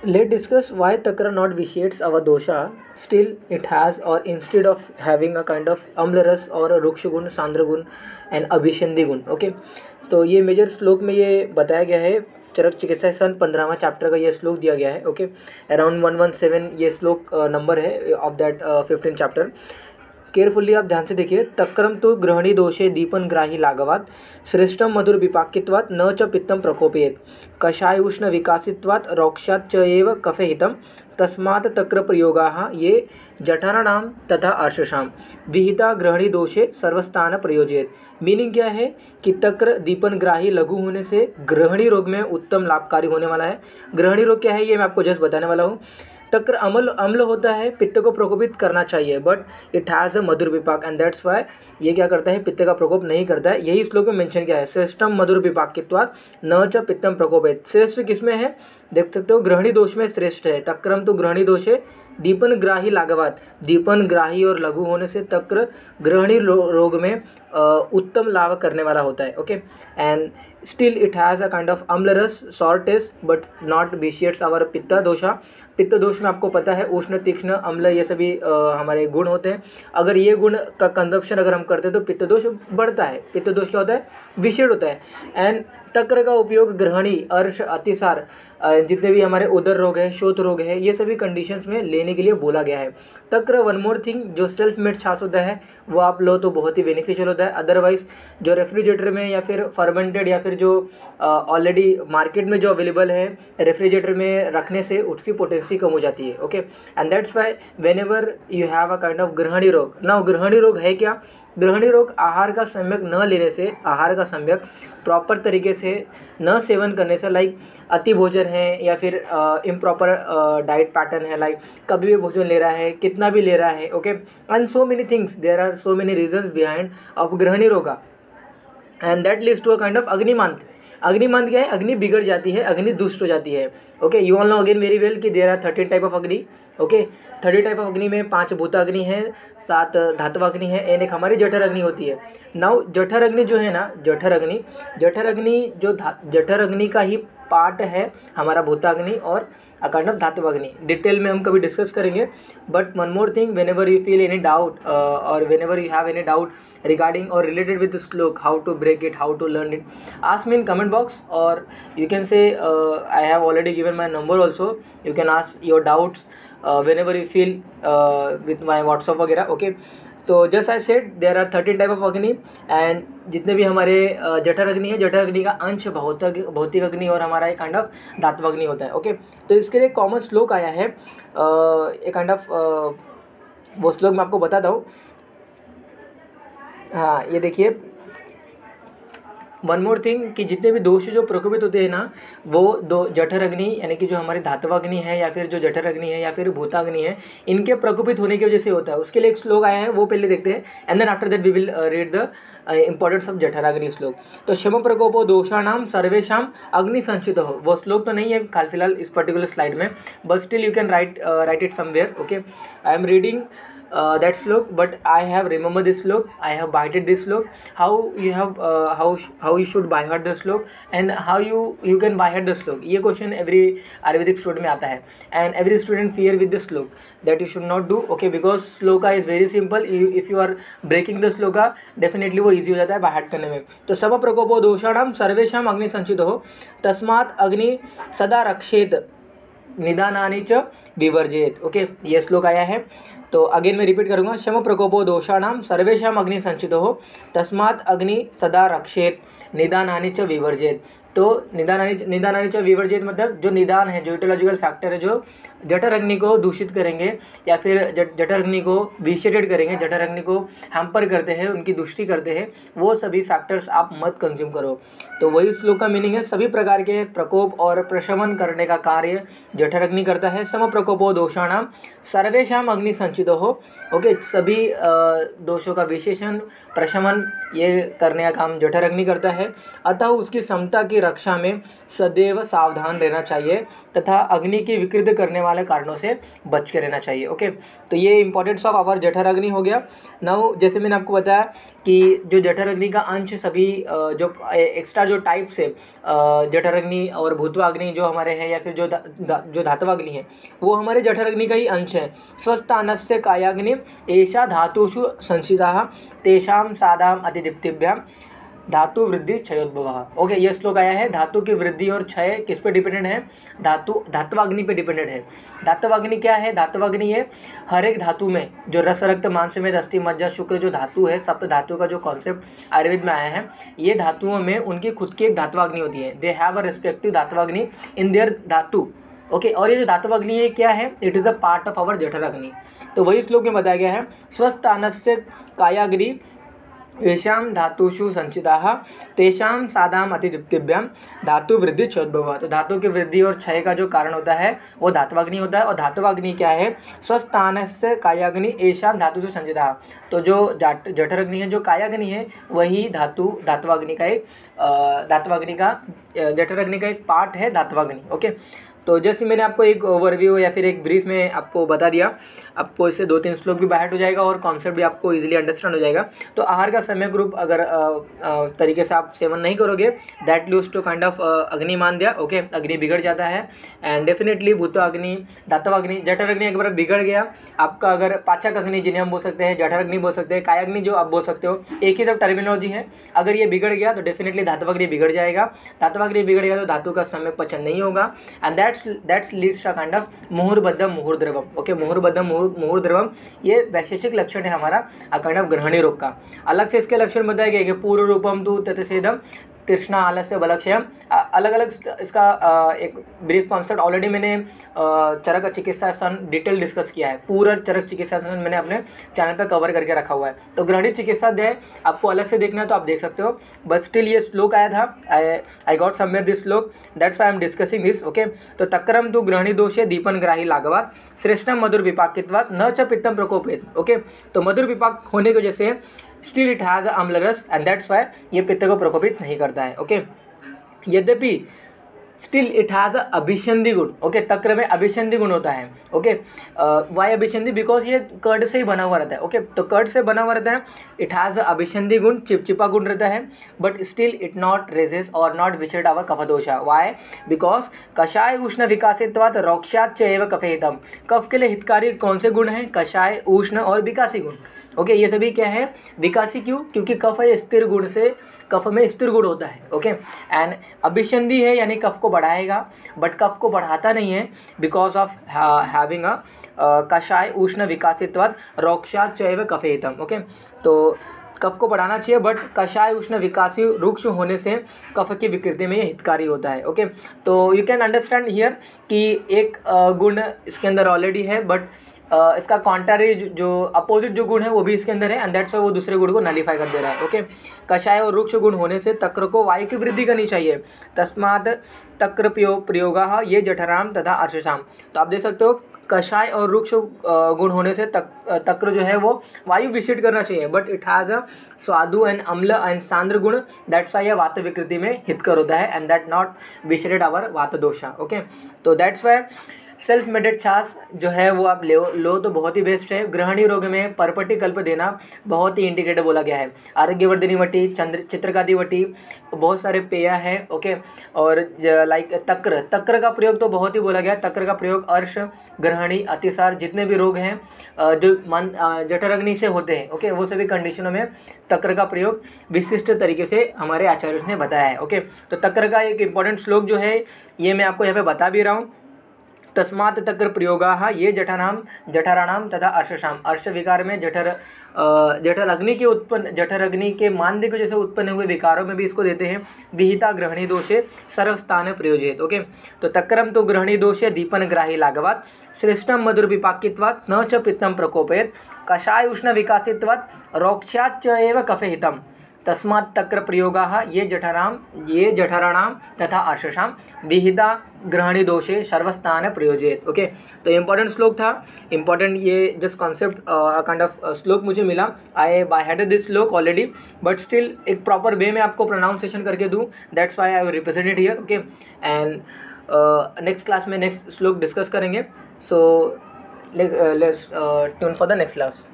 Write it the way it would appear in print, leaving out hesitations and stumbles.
Let's discuss why takra not vitiates our dosha. Still, it has, or instead of having a kind of amlaras or a ruksha gun, sandra gun and abhishandi gun. Okay, तो ये major श्लोक में ये बताया गया है। चरक चिकित्सा सन 15वां chapter का ये श्लोक दिया गया है। ओके, अराउंड 117 ये श्लोक नंबर है ऑफ दैट 15 चैप्टर। केयरफुल्ली आप ध्यान से देखिए। तक्रम तो गृहणी दोषे दीपन ग्राही लाघवात श्रेष्ठम मधुर विपाक्यत्वात् न च पित्तम प्रकोपयेत कषाय उष्ण विकासित्वात् रोक्षात् च एव कफे हितम तस्मात् तक्र प्रयोगाः ये जठराणां तथा अर्शशां विहिता गृहणी दोषे सर्वस्थान प्रयोजयेत। मीनिंग क्या है कि तक्र दीपन ग्राही लघु होने से गृहणी रोग में उत्तम लाभकारी होने वाला है। गृहणी रोग क्या है ये मैं आपको जस्ट बताने वाला हूँ। तक्र अम्ल होता है, पित्त को प्रकोपित करना चाहिए, बट इट हैज़ अ मधुर विपाक एंड दैट्स वाई ये क्या करता है, पित्त का प्रकोप नहीं करता है। यही श्लोक में मेंशन किया है, श्रेष्ठम मधुर विपाक्यत्वात् न च पित्तम प्रकोपित। श्रेष्ठ किसमें है, देख सकते हो गृहणी दोष में श्रेष्ठ है। तक्रम तो गृहणी दोष है, दीपन ग्राही लाघवात, दीपन ग्राही और लघु होने से तक्र गृहणी रोग में उत्तम लाभ करने वाला होता है। Okay, and still it has a kind of अम्लरस sour taste but not vitiates our pitta dosha. पित्त दोष में आपको पता है उष्ण तीक्ष्ण अम्ल ये सभी हमारे गुण होते हैं। अगर ये गुण का कंजप्शन अगर हम करते हैं तो पित्त दोष बढ़ता है। पित्त दोष क्या होता है, विषेण होता है। एंड तक्र का उपयोग ग्रहणी अर्श अतिसार जितने भी हमारे उदर रोग है, शोथ रोग है, ये सभी कंडीशंस में लेने के लिए बोला गया है। तक्र वन मोर थिंग, जो सेल्फ मेड छाछ होता है वो आप लो तो बहुत ही बेनिफिशियल होता है। अदरवाइज जो रेफ्रिजरेटर में या फिर फर्मेंटेड या फिर जो ऑलरेडी मार्केट में जो अवेलेबल है रेफ्रिजरेटर में रखने से उसकी पोटेंसी कम हो जाती है। Okay, and that's why whenever you have a kind of ग्रहणी रोग। ना ग्रहणी रोग है क्या, ग्रहणी रोग आहार का सम्यक न लेने से, आहार का सम्यक प्रॉपर तरीके से न सेवन करने से, लाइक अति भोजन है या फिर इम्प्रॉपर डाइट पैटर्न है, लाइक कभी भी भोजन ले रहा है, कितना भी ले रहा है। Okay, and so many things, there are so many reasons behind of ग्रहणी रोगा and that leads to a kind of अग्निमांत। अग्निमांत क्या है, अग्नि बिगड़ जाती है, अग्नि दुष्ट हो जाती है। Okay, you all know again very well कि देयर आर 13 टाइप ऑफ अग्नि। ओके, 30 टाइप ऑफ अग्नि में 5 भूत अग्नि है, 7 धातु अग्नि है, एंड एक हमारी जठर अग्नि होती है। नाउ जठर अग्नि जो है ना, जठर अग्नि जो जठर अग्नि का ही पार्ट है हमारा भूताग्नि और अकांड ऑफ धातु अग्नि। डिटेल में हम कभी डिस्कस करेंगे। But one more thing, whenever you feel any doubt और whenever you have any doubt regarding और related with the shloka, how to break it, how to learn it, ask me in comment box और you can say I have already given my number also, you can ask your doubts whenever you feel with my WhatsApp वगैरह। Okay, तो just I said there are 13 type of अग्नि and जितने भी हमारे जठर अग्नि है, जठर अग्नि का अंश भौतिक अग्नि और हमारा एक काइंड ऑफ धात्व अग्नि होता है। ओके, तो इसके लिए कॉमन श्लोक आया है, एक काइंड ऑफ वो श्लोक मैं आपको बताता हूँ। हाँ, ये देखिए, वन मोर थिंग कि जितने भी दोष जो प्रकोपित होते हैं ना, वो दो जठर अग्नि यानी कि जो हमारी धातवाग्नि है या फिर जो जठर अग्नि है या फिर भूताग्नि है, इनके प्रकोपित होने की वजह से होता है। उसके लिए एक श्लोक आया है, वो पहले देखते हैं and then after that we will read the importance of जठराग्नि श्लोक। तो शम प्रकोपो दोषाणाम सर्वेशाम अग्नि संचित हो, वो श्लोक तो नहीं है हाल फिलहाल इस पर्टिकुलर स्लाइड में, but still you can write it somewhere. Okay, I am reading that slok, but I have remembered this slok, I have bited this slok, how you have how you should by heart the slok and how you can by heart the slok। ये question every Ayurvedic student में आता है and every student fear with the shloka that you should not do. Okay, because shloka is very simple, if you are breaking the shloka definitely वो easy हो जाता है by heart करने में। तो सब प्रकोपो दोषाणाम सर्वेशाम अग्नि संचित हो तस्मात् अग्नि सदा रक्षेत निदानानि च विवर्जेत। ओके, ये श्लोक आया है, तो अगेन मैं रिपीट करूँगा। शम प्रकोपो दोषाणाम सर्वेशाम अग्नि संचितो हो तस्मात् अग्नि सदा रक्षेत निदानानि च विवर्जेत। तो निदानानि च विवर्जेत मतलब जो निदान है, जो इटोलॉजिकल फैक्टर है जो जठर अग्नि को दूषित करेंगे या फिर जठर अग्नि को विशेटेड करेंगे, जठर अग्नि को हैम्पर करते हैं, उनकी दुष्टि करते हैं, वो सभी फैक्टर्स आप मत कंज्यूम करो। तो वही श्लोक का मीनिंग है, सभी प्रकार के प्रकोप और प्रशमन करने का कार्य जठर अग्नि करता है। सम प्रकोपो दोषाणाम सर्वेशाम अग्नि संचित संचितो हो। ओके, सभी दोषों का विशेषण प्रशमन ये करने का काम जठराग्नि करता है। अतः उसकी समता की रक्षा में सदैव सावधान रहना चाहिए तथा अग्नि की विकृत करने वाले कारणों से बच के रहना चाहिए। ओके, तो ये इंपॉर्टेंस ऑफ आवर जठराग्नि हो गया। नाउ जैसे मैंने आपको बताया कि जो जठराग्नि का अंश सभी जो एक्स्ट्रा जो टाइप्स है जठराग्नि और भूत्वाग्नि जो हमारे हैं, या फिर जो धातवाग्नि है, वो हमारे जठराग्नि का ही अंश है। स्वस्थानस्य कायाग्नि एषा धातुषु संचिता तेषां सादाम अतिदीप्तिभ्याम धातु वृद्धि क्षयोद्भवः। ओके, ये श्लोक आया है। धातु की वृद्धि और क्षय किस पे डिपेंडेंट है? धात्वाग्नि पे डिपेंडेंट है। धात्वाग्नि क्या है? धात्वाग्नि है हर एक धातु में जो रस रक्त मांस में अस्थि मज्जा शुक्र जो धातु है, सप्त धातु का जो कॉन्सेप्ट आयुर्वेद में आया है, ये धातुओं में उनकी खुद की एक धात्वाग्नि होती है। दे हैव अ रिस्पेक्टिव धात्वाग्नि इन देयर धातु। ओके, और ये जो धात्वाग्नि है क्या है? It is a part of our जठराग्नि। तो वही श्लोक में बताया गया है, स्वस्थानस्य कायाग्नि येषां धातुषु संचिताः तेषां सादाम अतिदीप्तिभ्याम धातु वृद्धि क्षयोद्भवः। तो धातु की वृद्धि और क्षय का जो कारण होता है वो धात्वाग्नि होता है। और धात्वाग्नि क्या है? स्वस्थानस्य कायाग्नि येषां धातुषु संचिताः। तो जो जठराग्नि है, जो कायाग्नि है, वही धात्वाग्नि का जठराग्नि का एक पार्ट है धात्वाग्नि। ओके, तो जैसे मैंने आपको एक ओवरव्यू या फिर एक ब्रीफ में आपको बता दिया, आपको इससे 2-3 श्लोक भी बाहर हो जाएगा और कॉन्सेप्ट भी आपको इजीली अंडरस्टैंड हो जाएगा। तो आहार का सम्यक रूप अगर तरीके से आप सेवन नहीं करोगे, that leads to kind of अग्नि मान दिया। ओके, अग्नि बिगड़ जाता है। एंड डेफिनेटली भूत्वाग्नि, धात्वाग्नि, जठराग्नि एक बार बिगड़ गया आपका, अगर पाचक अग्नि जिन्हें हम बोल सकते हैं, जठराग्नि बोल सकते हैं, कायाग्नि जो आप बोल सकते हो, एक ही सब टर्मिनोलॉजी है। अगर ये बिगड़ गया तो डेफिनेटली धात्वाग्नि बिगड़ जाएगा। धात्वाग्नि बिगड़ गया तो धातु का सम्यक पचन नहीं होगा। And that's leads to kind of मुहुर्बद्धम मुहुर्द्रवम। ओके, मुहुर्बद्धम मुहुर्द्रवम ये वैशेषिक लक्षण है हमारा काइंड ऑफ ग्रहणी रोग का। अलग से इसके लक्षण बताया गया कि पूर्व रूपम तु ततसेदम तृष्णा आलस्य बलक्षयम। अलग अलग इसका एक ब्रीफ कॉन्सेप्ट ऑलरेडी मैंने चरक चिकित्सा सन डिटेल डिस्कस किया है। पूरा चरक चिकित्सा सन मैंने अपने चैनल पे कवर करके रखा हुआ है। तो ग्रहणी चिकित्सा अध्याय आपको अलग से देखना है तो आप देख सकते हो, बट स्टिल ये श्लोक आया था, आई गॉट समवेयर दिस श्लोक, that's why I am discussing this. Okay, तो तक्रम तु ग्रहणी दोषे दीपन ग्राही लाघवात श्रेष्ठम मधुर विपाकित्वात न च पित्तम प्रकोपेत। ओके, तो मधुर विपाक होने की वजह से स्टिल इट हैज़ अम्ल रस एंड दैट्स वाई ये पित्त को प्रकोपित नहीं करता है। ओके, यद्यपि स्टिल इट हैज़ अ अभिसंधि गुण। ओके, तक्र में अभिसंधि गुण होता है। ओके, वाई अभिसंधि? बिकॉज ये कर्ड से ही बना हुआ रहता है। ओके, तो कर्ड से बना हुआ रहता है, इट हैज़ अ अभिसंधि गुण, चिपचिपा गुण रहता है, but still it not raises और नॉट विचेट आवर कफदोषा। वाई? बिकॉज कषाय उष्ण विकासित्वात् रोक्षात् च एव कफहितम। कफ के लिए हितकारी कौन से गुण हैं? कषाय, उष्ण और विकासी गुण। ओके, ये सभी क्या है? विकासी। क्यों? क्योंकि कफ है स्थिर गुण से, कफ में स्थिर गुण होता है। ओके, एंड अभिसंधि है यानी कफ को बढ़ाएगा, बट कफ को बढ़ाता नहीं है बिकॉज ऑफ हैविंग अ कषाय उष्ण विकासित्वात् रोक्षात् च एव कफहितम। ओके, तो कफ को बढ़ाना चाहिए, बट कषाय उष्ण विकासी रुक्ष होने से कफ की विकृति में ये हितकारी होता है। ओके, तो यू कैन अंडरस्टैंड हियर कि एक गुण इसके अंदर ऑलरेडी है, बट इसका कॉन्ट्रारी जो अपोजिट जो गुण है वो भी इसके अंदर है, एंड दैट्स वो दूसरे गुण को नलीफाई कर दे रहा है। ओके, कषाय और रुक्ष गुण होने से तक्र को वायु की वृद्धि करनी चाहिए। तस्मात् तक्र प्रयोगाः ये जठराम तथा अर्शसाम। तो आप देख सकते हो कषाय और रुक्ष गुण होने से तक्र जो है वो वायु विशिष्ट करना चाहिए, बट इट हैज़ अ स्वादु एंड अम्ल एंड सांद्र गुण, दैट्स वाई वात विकृति में हितकर होता है, एंड दैट नॉट विशिष्ट आवर वात दोषा। ओके, तो दैट्स वाई सेल्फ मेडेड छाछ जो है वो आप लो तो बहुत ही बेस्ट है। ग्रहणी रोग में परपटी कल्प देना बहुत ही इंडिकेटेड बोला गया है। आरोग्यवर्धिनी वटी, चित्रकादि वटी, बहुत सारे पेय है। ओके, और लाइक तक्र का प्रयोग तो बहुत ही बोला गया है। तक्र का प्रयोग अर्श, ग्रहणी, अतिसार, जितने भी रोग हैं जो जठराग्नि से होते हैं, ओके, वो सभी कंडीशनों में तक्र का प्रयोग विशिष्ट तरीके से हमारे आचार्यों ने बताया है। ओके, तो तक्र का एक इंपॉर्टेंट श्लोक जो है ये मैं आपको यहाँ पे बता भी रहा हूँ। तस्मात् तक्र प्रयोगाः ये जठराणाम तथा अर्शसाम। अर्श विकार में जठर अग्नि के मांद्य को जैसे उत्पन्न हुए विकारों में भी इसको देते हैं। विहिता ग्रहणी दोषे सर्वस्थान प्रयोजित। ओके, तो तक्रम तो ग्रहणी दोषे दीपन ग्राही लाघवात् श्रेष्ठम मधुर विपाकित्वात् न च पित्तम प्रकोपेत कषाय उष्ण विकासित्वात् रोक्षात् च एव कफहितम। तस्मात् तक्र प्रयोगाः ये जठराणां तथा अर्शशां विहिता ग्रहणी दोषे सर्वस्थान प्रयोजेत। ओके, तो इम्पॉर्टेंट श्लोक था, इम्पॉर्टेंट ये जस्ट कॉन्सेप्ट काइंड ऑफ श्लोक मुझे मिला। आई बाय हेड दिस श्लोक ऑलरेडी, बट स्टिल एक प्रॉपर वे में आपको प्रोनाउंसिएशन करके दूँ, that's why I represented here. Okay, and next class में नेक्स्ट श्लोक डिस्कस करेंगे। So let's tune for the next class.